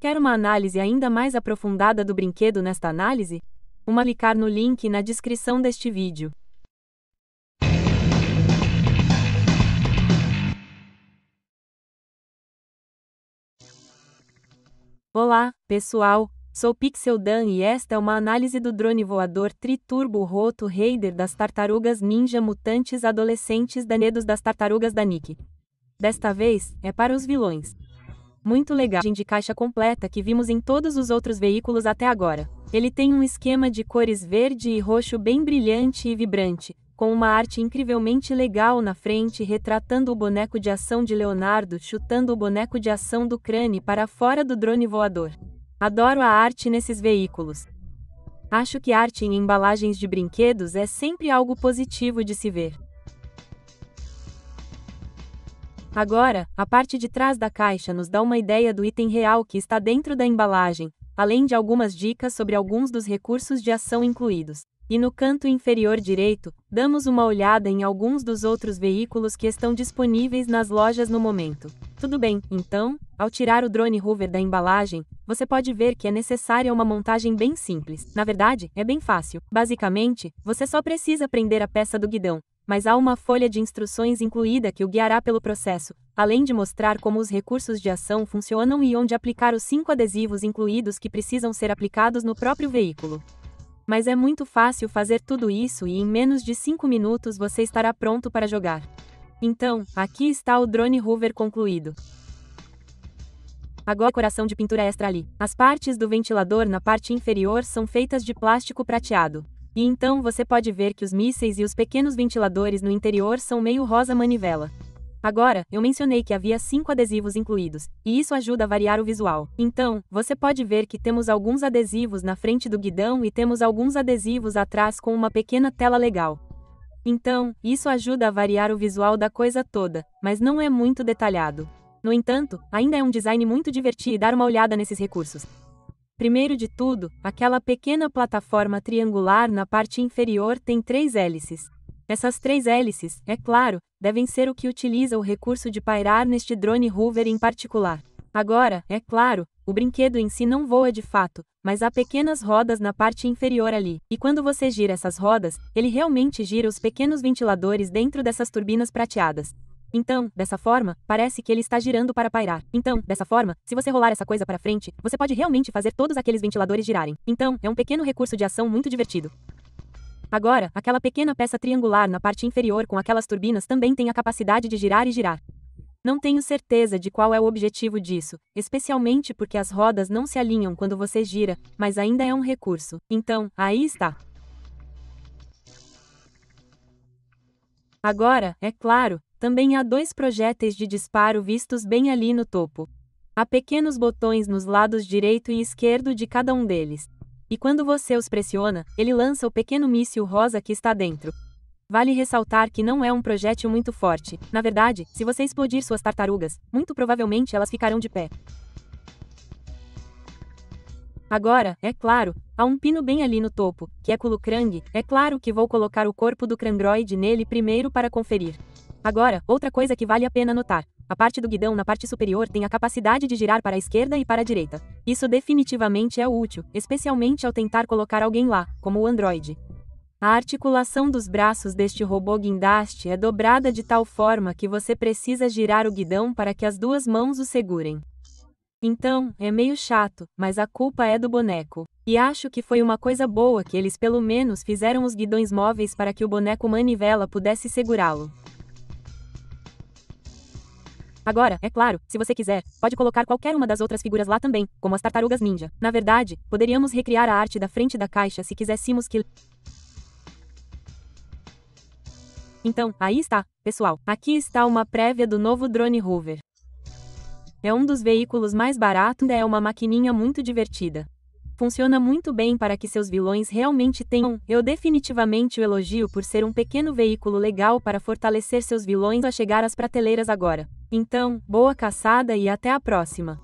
Quer uma análise ainda mais aprofundada do brinquedo nesta análise? Clicar no link na descrição deste vídeo. Olá, pessoal, sou Pixeldan e esta é uma análise do drone voador Tri-Turbo Roto Raider das Tartarugas Ninja Mutantes Adolescentes Danedos das Tartarugas da Nick. Desta vez, é para os vilões. Muito legal de caixa completa que vimos em todos os outros veículos até agora. Ele tem um esquema de cores verde e roxo bem brilhante e vibrante, com uma arte incrivelmente legal na frente retratando o boneco de ação de Leonardo chutando o boneco de ação do Crane para fora do drone voador. Adoro a arte nesses veículos. Acho que arte em embalagens de brinquedos é sempre algo positivo de se ver. Agora, a parte de trás da caixa nos dá uma ideia do item real que está dentro da embalagem, além de algumas dicas sobre alguns dos recursos de ação incluídos. E no canto inferior direito, damos uma olhada em alguns dos outros veículos que estão disponíveis nas lojas no momento. Tudo bem, então, ao tirar o drone Hoover da embalagem, você pode ver que é necessária uma montagem bem simples. Na verdade, é bem fácil. Basicamente, você só precisa prender a peça do guidão, mas há uma folha de instruções incluída que o guiará pelo processo, além de mostrar como os recursos de ação funcionam e onde aplicar os 5 adesivos incluídos que precisam ser aplicados no próprio veículo. Mas é muito fácil fazer tudo isso e em menos de 5 minutos você estará pronto para jogar. Então, aqui está o drone Hoover concluído. Agora decoração de pintura extra ali. As partes do ventilador na parte inferior são feitas de plástico prateado. E então você pode ver que os mísseis e os pequenos ventiladores no interior são meio rosa manivela. Agora, eu mencionei que havia 5 adesivos incluídos, e isso ajuda a variar o visual. Então, você pode ver que temos alguns adesivos na frente do guidão e temos alguns adesivos atrás com uma pequena tela legal. Então, isso ajuda a variar o visual da coisa toda, mas não é muito detalhado. No entanto, ainda é um design muito divertido dar uma olhada nesses recursos. Primeiro de tudo, aquela pequena plataforma triangular na parte inferior tem 3 hélices. Essas 3 hélices, é claro, devem ser o que utiliza o recurso de pairar neste drone Hoover em particular. Agora, é claro, o brinquedo em si não voa de fato, mas há pequenas rodas na parte inferior ali. E quando você gira essas rodas, ele realmente gira os pequenos ventiladores dentro dessas turbinas prateadas. Então, dessa forma, parece que ele está girando para pairar. Então, dessa forma, se você rolar essa coisa para frente, você pode realmente fazer todos aqueles ventiladores girarem. Então, é um pequeno recurso de ação muito divertido. Agora, aquela pequena peça triangular na parte inferior com aquelas turbinas também tem a capacidade de girar e girar. Não tenho certeza de qual é o objetivo disso, especialmente porque as rodas não se alinham quando você gira, mas ainda é um recurso. Então, aí está. Agora, é claro, também há 2 projéteis de disparo vistos bem ali no topo. Há pequenos botões nos lados direito e esquerdo de cada um deles. E quando você os pressiona, ele lança o pequeno míssil rosa que está dentro. Vale ressaltar que não é um projétil muito forte. Na verdade, se você explodir suas tartarugas, muito provavelmente elas ficarão de pé. Agora, é claro, há um pino bem ali no topo, que é Krang. É claro que vou colocar o corpo do Krangroid nele primeiro para conferir. Agora, outra coisa que vale a pena notar. A parte do guidão na parte superior tem a capacidade de girar para a esquerda e para a direita. Isso definitivamente é útil, especialmente ao tentar colocar alguém lá, como o Android. A articulação dos braços deste robô guindaste é dobrada de tal forma que você precisa girar o guidão para que as 2 mãos o segurem. Então, é meio chato, mas a culpa é do boneco. E acho que foi uma coisa boa que eles pelo menos fizeram os guidões móveis para que o boneco manivela pudesse segurá-lo. Agora, é claro, se você quiser, pode colocar qualquer uma das outras figuras lá também, como as tartarugas ninja. Na verdade, poderíamos recriar a arte da frente da caixa se quiséssemos que... Então, aí está, pessoal. Aqui está uma prévia do novo drone Hoover. É um dos veículos mais baratos e é uma maquininha muito divertida. Funciona muito bem para que seus vilões realmente tenham. Eu definitivamente o elogio por ser um pequeno veículo legal para fortalecer seus vilões a chegar às prateleiras agora. Então, boa caçada e até a próxima!